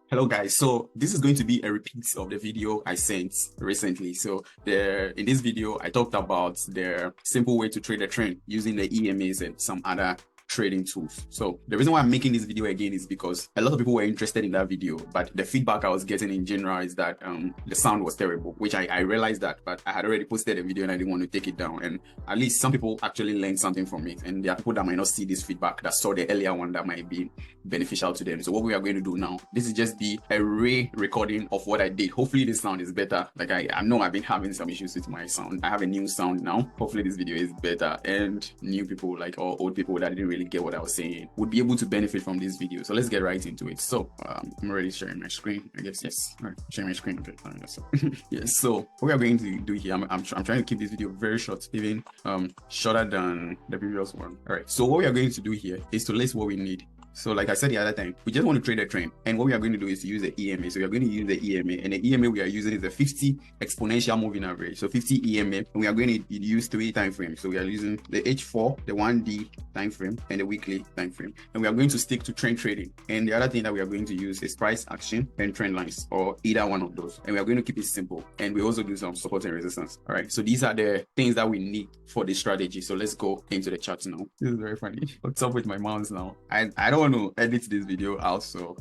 Hello guys, so this is going to be a repeat of the video I sent recently. So in this video, I talked about the simple way to trade a trend using the EMAs and some other trading tools. So the reason why I'm making this video again is because a lot of people were interested in that video, but the feedback I was getting in general is that the sound was terrible, which I realized that, but I had already posted a video and I didn't want to take it down. And at least some people actually learned something from it. And there are people that might not see this feedback that saw the earlier one that might be beneficial to them. So what we are going to do now, this is just be a re-recording of what I did. Hopefully this sound is better. Like I know I've been having some issues with my sound. I have a new sound now. Hopefully this video is better, and new people or old people that didn't really get what I was saying would be able to benefit from this video. So let's get right into it. So I'm already sharing my screen, I guess. Yes, all right, sharing my screen. Okay, so, yes. So what we are going to do here, I'm trying to keep this video very short, even shorter than the previous one. All right, so what we are going to do here is to list what we need. So like I said the other time, we just want to trade a trend. And what we are going to do is to use the EMA. So we are going to use the EMA. And the EMA we are using is the 50 exponential moving average. So 50 EMA. And we are going to use 3 time frames. So we are using the H4, the 1D time frame, and the weekly time frame. And we are going to stick to trend trading. And the other thing that we are going to use is price action and trend lines, or either one of those. And we are going to keep it simple. And we also do some support and resistance. All right. So these are the things that we need for this strategy. So let's go into the charts now. This is very funny. What's up with my mouse now? I don't want to edit this video out, so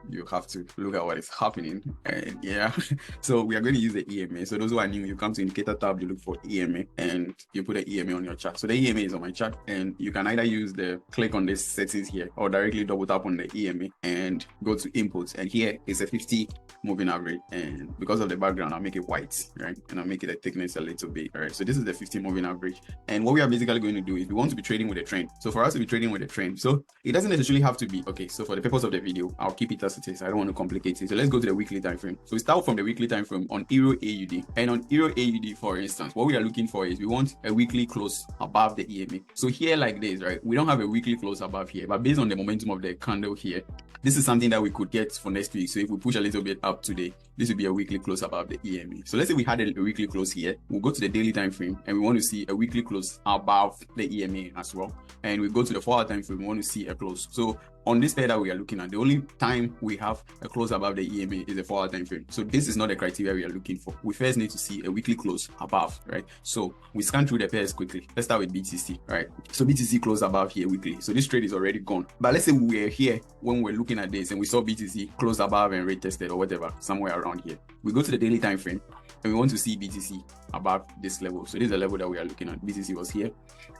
you have to look at what is happening. And yeah, so we are going to use the EMA. So those who are new, you come to indicator tab, you look for EMA, and you put the EMA on your chart. So the EMA is on my chart, and you can either use the click on this settings here, or directly double tap on the EMA and go to inputs. And here is a 50 moving average, and because of the background, I'll make it white, right? And I'll make it a thickness a little bit. All right, so this is the 50 moving average. And what we are basically going to do is we want to be trading with a trend. So for us to be trading with a trend, so it doesn't necessarily have to be okay. So for the purpose of the video, I'll keep it as it is. I don't want to complicate it. So let's go to the weekly time frame. So we start from the weekly time frame on Euro AUD. And on Euro AUD, for instance, what we are looking for is we want a weekly close above the EMA. So here like this, right? We don't have a weekly close above here, but based on the momentum of the candle here, this is something that we could get for next week. So if we push a little bit up today, this would be a weekly close above the EMA. So let's say we had a weekly close here. We'll go to the daily time frame and we want to see a weekly close above the EMA as well. And we go to the 4-hour time frame, we want to see a close. So on this pair that we are looking at, the only time we have a close above the EMA is the 4-hour time frame. So this is not the criteria we are looking for. We first need to see a weekly close above, right? So we scan through the pairs quickly. Let's start with BTC, right? So BTC closed above here weekly. So this trade is already gone. But let's say we were here when we're looking at this and we saw BTC close above and retested or whatever, somewhere around here. We go to the daily time frame and we want to see BTC above this level. So this is the level that we are looking at. BTC was here,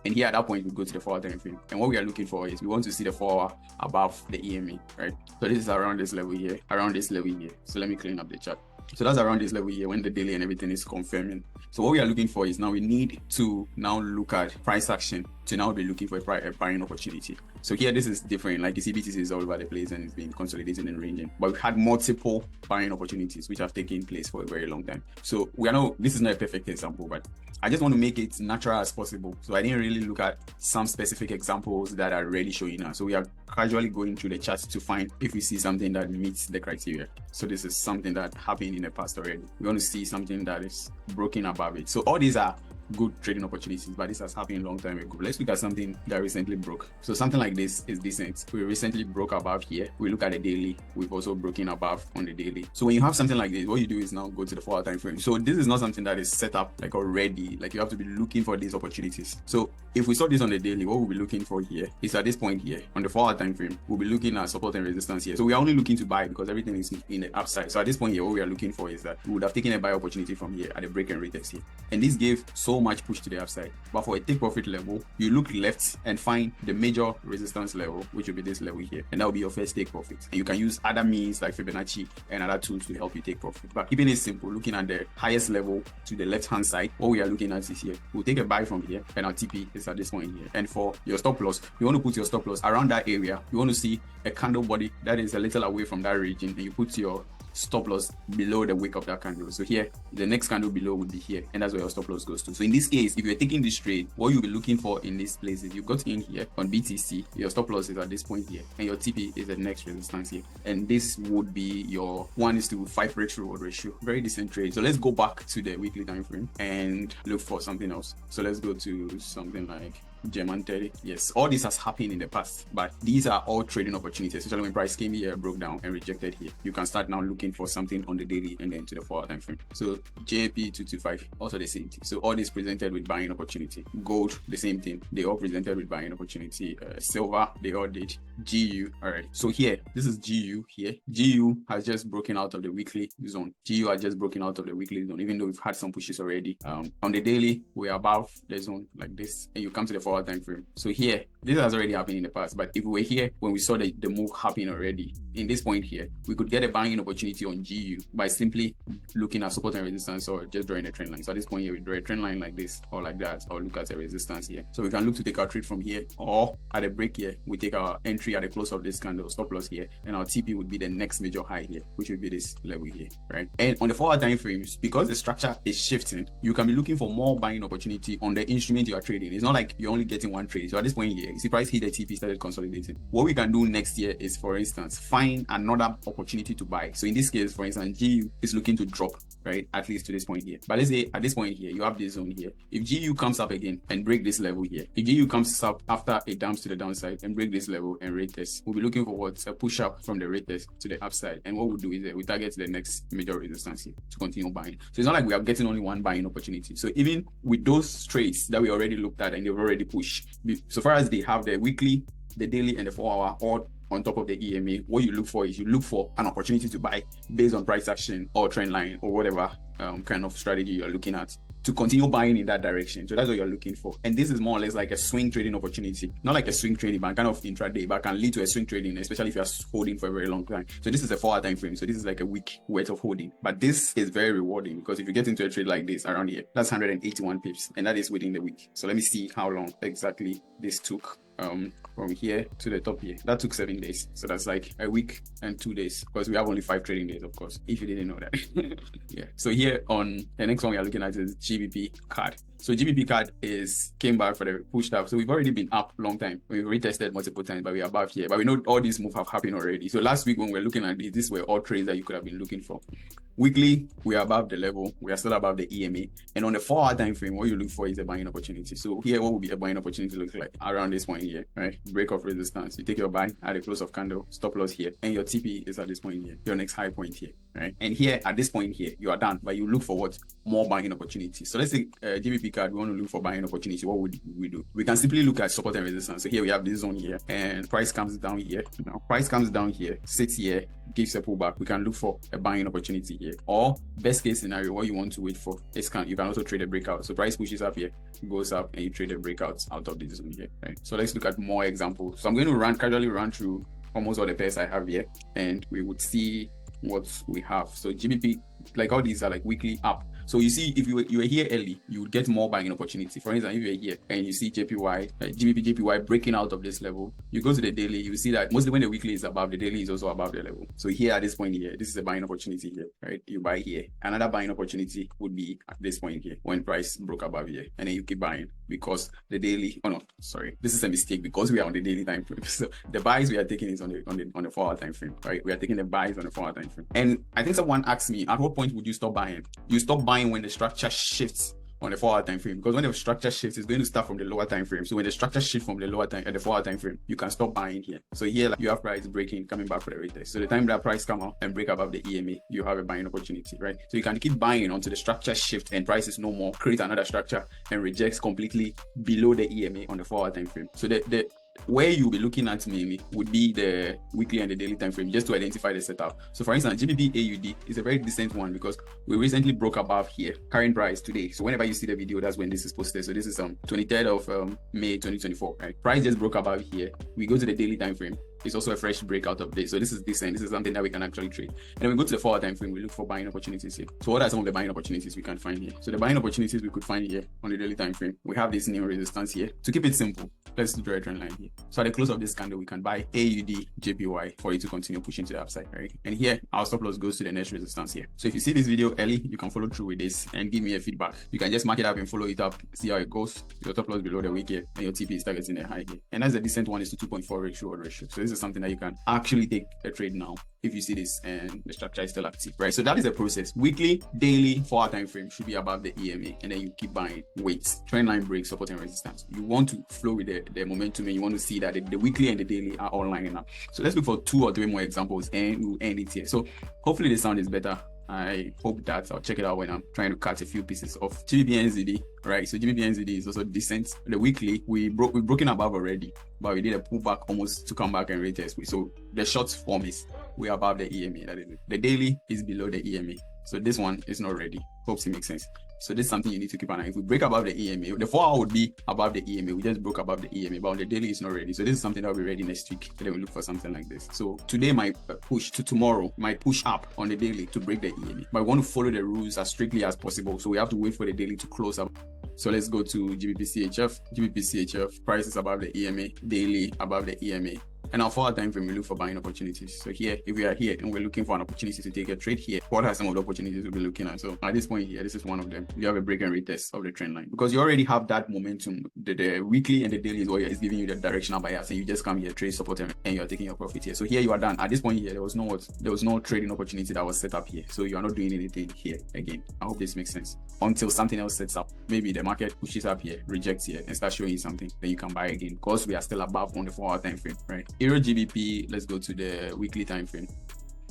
and here at that point we go to the 4-hour time frame, and what we are looking for is we want to see the 4-hour above the EMA, right? So this is around this level here, around this level here. So let me clean up the chart. So that's around this level here when the daily and everything is confirming. So what we are looking for is now we need to now look at price action to now be looking for a buying opportunity. So here this is different. Like you see, BTC is all over the place and it's been consolidating and ranging. But we've had multiple buying opportunities which have taken place for a very long time. So we are now, this is not a perfect example, but I just want to make it natural as possible. So I didn't really look at some specific examples that are already showing us. So we are casually going through the charts to find if we see something that meets the criteria. So this is something that happened in the past already. We want to see something that is broken above it. So all these are good trading opportunities, but this has happened a long time ago. Let's look at something that recently broke. So something like this is decent. We recently broke above here. We look at the daily. We've also broken above on the daily. So when you have something like this, what you do is now go to the 4-hour time frame. So this is not something that is set up like already. Like you have to be looking for these opportunities. So if we saw this on the daily, what we'll be looking for here is at this point here on the 4-hour time frame, we'll be looking at support and resistance here. So we are only looking to buy because everything is in the upside. So at this point here, what we are looking for is that we would have taken a buy opportunity from here at the break and retest here. And this gave so much push to the upside. But for a take profit level, you look left and find the major resistance level, which will be this level here. And that will be your first take profit. And you can use other means like Fibonacci and other tools to help you take profit. But keeping it simple, looking at the highest level to the left hand side, what we are looking at is here. We'll take a buy from here and our TP is at this point here. And for your stop loss, you want to put your stop loss around that area. You want to see a candle body that is a little away from that region, and you put your stop loss below the wick of that candle. So here, the next candle below would be here, and that's where your stop loss goes to. So in this case, if you're taking this trade, what you'll be looking for in this place is you've got in here on BTC, your stop loss is at this point here, and your TP is the next resistance here. And this would be your 1:5 risk reward ratio. Very decent trade. So let's go back to the weekly time frame and look for something else. So let's go to something like German 30. Yes, all this has happened in the past, but these are all trading opportunities, especially when price came here, broke down and rejected here. You can start now looking for something on the daily and then to the 4-hour time frame. So JP 225, also the same thing. So all this presented with buying opportunity. Gold, the same thing. They all presented with buying opportunity. Silver, they all did. GU, all right. So here, this is GU here. GU has just broken out of the weekly zone. GU has just broken out of the weekly zone, even though we've had some pushes already. On the daily, we're above the zone like this, and you come to the 4-hour time frame. So here, this has already happened in the past, but if we were here when we saw the move happen already, in this point here, we could get a buying opportunity on GU by simply looking at support and resistance or just drawing a trend line. So at this point here, we draw a trend line like this or like that, or look at a resistance here. So we can look to take our trade from here, or at a break here, we take our entry at the close of this candle, stop loss here, and our TP would be the next major high here, which would be this level here, right? And on the 4-hour time frames, because the structure is shifting, you can be looking for more buying opportunity on the instrument you are trading. It's not like you're only getting one trade. So at this point here, you see price hit the TP, started consolidating. What we can do next year is, for instance, find another opportunity to buy. So in this case, for instance, GU is looking to drop, right, at least to this point here. But let's say at this point here, you have this zone here. If GU comes up again and break this level here, if GU comes up after it dumps to the downside and break this level and rate test, we'll be looking for what's a push up from the rate test to the upside. And what we'll do is that we target the next major resistance here to continue buying. So it's not like we are getting only one buying opportunity. So even with those trades that we already looked at and they've already pushed, so far as they have the weekly, the daily, and the 4-hour all on top of the EMA, what you look for is you look for an opportunity to buy based on price action or trend line or whatever kind of strategy you're looking at, to continue buying in that direction. So that's what you're looking for. And this is more or less like a swing trading opportunity, not like a swing trading, but kind of intraday, but can lead to a swing trading, especially if you're holding for a very long time. So this is a 4-hour time frame. So this is like a week worth of holding. But this is very rewarding, because if you get into a trade like this around here, that's 181 pips, and that is within the week. So let me see how long exactly this took. From here to the top here, that took 7 days. So that's like a week and 2 days, because we have only 5 trading days, of course, if you didn't know that. Yeah. So here on the next one we are looking at is GBP card. So GBP card came back for the push up. So we've already been up long time. We've retested multiple times, but we are above here. But we know all these moves have happened already. So last week when we were looking at this, these were all trades that you could have been looking for. Weekly, we are above the level. We are still above the EMA. And on the 4-hour time frame, what you look for is a buying opportunity. So here, what would be a buying opportunity look like? Around this point here, right? Break of resistance. You take your buy at the close of candle, stop loss here, and your TP is at this point here, your next high point here, right? And here, at this point here, you are done, but you look for what? More buying opportunity. So let's say GBP card, we want to look for buying opportunity. What would we do? We can simply look at support and resistance. So here we have this zone here, and price comes down here. Now, price comes down here, sits here, gives a pullback. We can look for a buying opportunity here. Or best case scenario, what you want to wait for is you can also trade a breakout. So price pushes up here, goes up, and you trade a breakout out of this zone here, right? So let's look at more examples. So I'm going to casually run through almost all the pairs I have here, and we would see what we have. So GBP, like all these are like weekly up. So you see, if you were here early, you would get more buying opportunity. For instance, if you were here and you see JPY, GBP, JPY breaking out of this level, you go to the daily, you see that mostly when the weekly is above, the daily is also above the level. So here at this point here, this is a buying opportunity here, right? You buy here. Another buying opportunity would be at this point here, when price broke above here, and then you keep buying because the daily, oh no, sorry, this is a mistake, because we are on the daily time frame. So the buys we are taking is on the 4-hour time frame, right? We are taking the buys on the 4-hour time frame. And I think someone asked me, at what point would you stop buying? You stop buying when the structure shifts on the 4-hour time frame, because when the structure shifts, it's going to start from the lower time frame. So when the structure shifts from the lower time at the 4-hour time frame, you can stop buying here. So here, like, you have price breaking, coming back for the retest. So the time that price come out and break above the EMA, you have a buying opportunity, right? So you can keep buying until the structure shift and price is no more, create another structure and rejects completely below the EMA on the 4-hour time frame. So the where you'll be looking at mainly would be the weekly and the daily time frame, just to identify the setup. So for instance, GBP AUD is a very decent one, because we recently broke above here, current price today. So whenever you see the video, that's when this is posted. So this is 23rd of May 2024, right? Price just broke above here. We go to the daily time frame. It's also a fresh breakout of this. So this is decent. This is something that we can actually trade. And then we go to the 4-hour time frame, we look for buying opportunities here. So what are some of the buying opportunities we can find here? So the buying opportunities we could find here on the daily time frame, we have this new resistance here. To keep it simple, let's draw a trend line here. So at the close of this candle, we can buy AUD JPY for it to continue pushing to the upside, right? And here, our stop loss goes to the next resistance here. So if you see this video early, you can follow through with this and give me a feedback. You can just mark it up and follow it up, see how it goes. Your stop loss below the wick here, and your TP is targeting a high here. And that's a decent one, is to 2.4 ratio or ratio. So this this is something that you can actually take a trade now if you see this and the structure is still active, right? So that is the process. Weekly, daily, 4 hour time frame should be above the EMA, and then you keep buying. Wait, trend line break, support and resistance. You want to flow with the momentum, and you want to see that the weekly and the daily are all lining up. So let's look for 2 or 3 more examples, and we'll end it here. So hopefully the sound is better. I hope that. I'll check it out when I'm trying to cut a few pieces of GBP/NZD, right? So GBP/NZD is also decent. The weekly, we've broken above already, but we did a pullback almost to come back and retest. So the short form is we're above the EMA. That is it. The daily is below the EMA. So this one is not ready. Hopes it makes sense. So this is something you need to keep an eye. If we break above the EMA, the 4 hour would be above the EMA. We just broke above the EMA, but on the daily it's not ready. So this is something that will be ready next week. And then we look for something like this. So today might push to tomorrow, might push up on the daily to break the EMA. But we want to follow the rules as strictly as possible. So we have to wait for the daily to close up. So let's go to GBP/CHF. GBP/CHF, price is above the EMA, daily above the EMA. And our 4 hour time frame, we look for buying opportunities. So here, if we are here and we're looking for an opportunity to take a trade here, what are some of the opportunities we'll be looking at? So at this point here, this is one of them. You have a break and retest of the trend line because you already have that momentum. The weekly and the daily is what is giving you the directional bias, and you just come here, trade support, and you're taking your profit here. So here you are done. At this point here, there was no trading opportunity that was set up here. So you are not doing anything here again. I hope this makes sense. Until something else sets up. Maybe the market pushes up here, rejects here, and starts showing you something. Then you can buy again because we are still above on the 4 hour time frame, right? Euro GBP, let's go to the weekly time frame.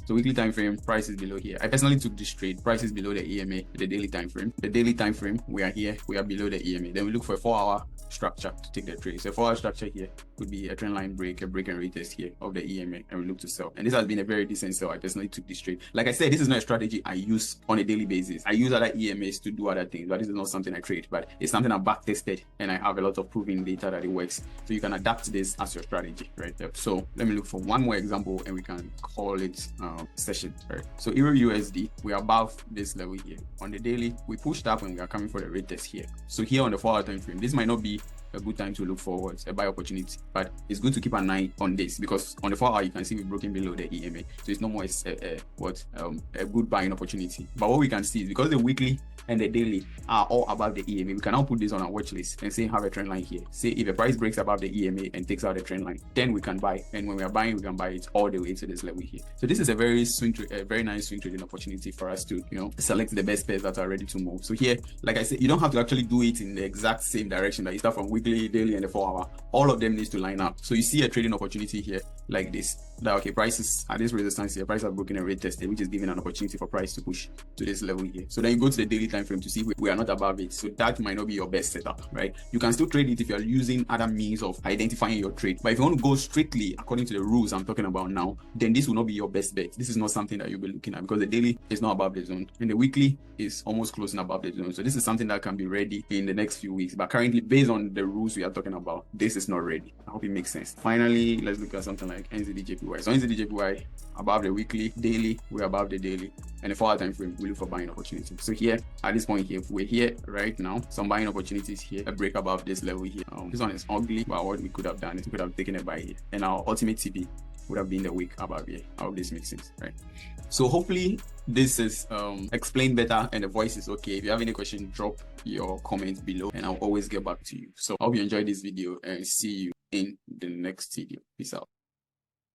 So weekly time frame, price is below here. I personally took this trade. Price is below the EMA, the daily time frame. The daily time frame, we are here, we are below the EMA. Then we look for a 4 hour structure to take the trade. So 4 hour structure here would be a trend line break, a break and retest here of the EMA, and we look to sell. And this has been a very decent sell. I personally took this trade. Like I said, this is not a strategy I use on a daily basis. I use other EMAs to do other things, but this is not something I trade. But it's something I back tested, and I have a lot of proven data that it works. So you can adapt this as your strategy, right? So let me look for one more example, and we can call it session, right? So Euro USD, we are above this level here. On the daily, we pushed up and we are coming for the retest here. So here on the 4 hour time frame, this might not be a good time to look forward, a buy opportunity, but it's good to keep an eye on this because on the 4 hour you can see we've broken below the EMA, so it's no more a good buying opportunity. But what we can see is because the weekly and the daily are all above the EMA, we can now put this on our watch list and say have a trend line here. Say if the price breaks above the EMA and takes out the trend line, then we can buy, and when we are buying, we can buy it all the way to this level here. So this is a very nice swing trading opportunity for us to select the best pairs that are ready to move. So here, like I said, you don't have to actually do it in the exact same direction that you start from weekly, daily, and the 4 hour. All of them needs to line up. So you see a trading opportunity here like this, that okay, prices at this resistance here, price have broken a rate tested, which is giving an opportunity for price to push to this level here. So then you go to the daily time frame to see we are not above it. So that might not be your best setup, right? You can still trade it if you're using other means of identifying your trade. But if you want to go strictly according to the rules I'm talking about now, then this will not be your best bet. This is not something that you'll be looking at because the daily is not above the zone and the weekly is almost closing above the zone. So this is something that can be ready in the next few weeks. But currently, based on the rules we are talking about, this is not ready. I hope it makes sense. Finally, let's look at something like NZD/JPY. So NZD/JPY above the weekly, daily, we're above the daily, and the 4 hour time frame, we look for buying opportunities. So here, at this point here, we're here right now, some buying opportunities here, a break above this level here. This one is ugly, but what we could have done is we could have taken a buy here, and our ultimate TP would have been the wick above here. I hope this makes sense, right? So hopefully this is explained better and the voice is okay. If you have any question, drop your comments below and I'll always get back to you. So I hope you enjoyed this video and see you in the next video. Peace out.